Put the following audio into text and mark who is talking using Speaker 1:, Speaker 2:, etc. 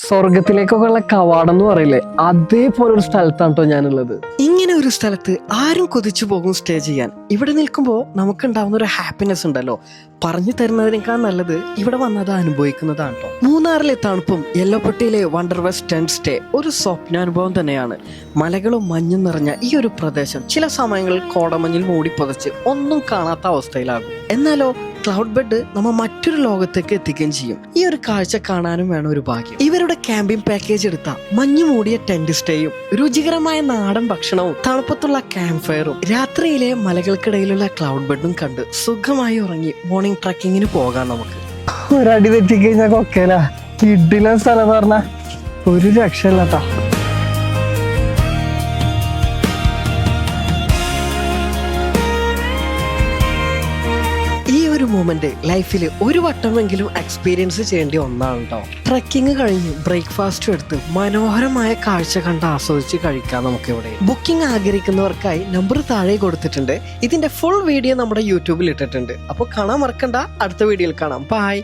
Speaker 1: സ്വർഗത്തിലേക്കൊക്കെ ഉള്ള കവാടം എന്ന് പറയില്ലേ, അതേപോലെ ഒരു സ്ഥലത്താണ് കേട്ടോ ഞാനുള്ളത്.
Speaker 2: ഇങ്ങനെ ഒരു സ്ഥലത്ത് ആരും കൊതിച്ചു പോകും സ്റ്റേ ചെയ്യാൻ. ഇവിടെ നിൽക്കുമ്പോൾ നമുക്കുണ്ടാവുന്ന ഒരു ഹാപ്പിനെസ് ഉണ്ടല്ലോ, പറഞ്ഞു തരുന്നതിനേക്കാൾ നല്ലത് ഇവിടെ വന്നത് അനുഭവിക്കുന്നതാണ് കേട്ടോ. മൂന്നാറിലെ തണുപ്പും യെല്ലോപ്പെട്ടിയിലെ വണ്ടർ വെസ്റ്റ് ടെന്റ് സ്റ്റേ ഒരു സ്വപ്നാനുഭവം തന്നെയാണ്. മലകളും മഞ്ഞും നിറഞ്ഞ ഈ ഒരു പ്രദേശം ചില സമയങ്ങളിൽ കോടമഞ്ഞിൽ മൂടി പുതച്ച് ഒന്നും കാണാത്ത അവസ്ഥയിലാകും. എന്നാലോ ക്ലൗഡ് ബെഡ് നമ്മ മറ്റൊരു ലോകത്തേക്ക് എത്തിക്കുകയും ചെയ്യും. ഈ ഒരു കാഴ്ച കാണാനും വേണം ഒരു ഭാഗ്യം. ഇവരുടെ ക്യാമ്പിംഗ് പാക്കേജ് എടുത്ത മഞ്ഞു മൂടിയ ടെന്റ് സ്റ്റേയും രുചികരമായ നാടൻ ഭക്ഷണവും തണുപ്പത്തുള്ള ക്യാമ്പ് ഫയറും രാത്രിയിലെ മലകൾക്കിടയിലുള്ള ക്ലൗഡ് ബെഡും കണ്ട് സുഖമായി ഉറങ്ങി മോർണിംഗ് ട്രക്കിങ്ങിന് പോകാം നമുക്ക്.
Speaker 1: ഒരടി തെറ്റിക്കഴിഞ്ഞാൽ കൊക്കേല കിഡിലെ സ്ഥലം എന്ന് പറഞ്ഞാ ഒരു രക്ഷയില്ലാട്ടാ.
Speaker 2: ഈ ഒരു മൂമെന്റ് ലൈഫിൽ ഒരു വട്ടമെങ്കിലും എക്സ്പീരിയൻസ് ചെയ്യേണ്ട ഒന്നാണ് കേട്ടോ. ട്രക്കിംഗ് കഴിഞ്ഞ് ബ്രേക്ക്ഫാസ്റ്റ് എടുത്ത് മനോഹരമായ കാഴ്ച കണ്ട് ആസ്വദിച്ച് കഴിക്കാം നമുക്ക് ഇവിടെ. ബുക്കിംഗ് ആഗ്രഹിക്കുന്നവർക്കായി നമ്പർ താഴെ കൊടുത്തിട്ടുണ്ട്. ഇതിന്റെ ഫുൾ വീഡിയോ നമ്മുടെ യൂട്യൂബിൽ ഇട്ടിട്ടുണ്ട്. അപ്പോൾ കാണാൻ മറക്കണ്ട. അടുത്ത വീഡിയോയിൽ കാണാം. ബൈ.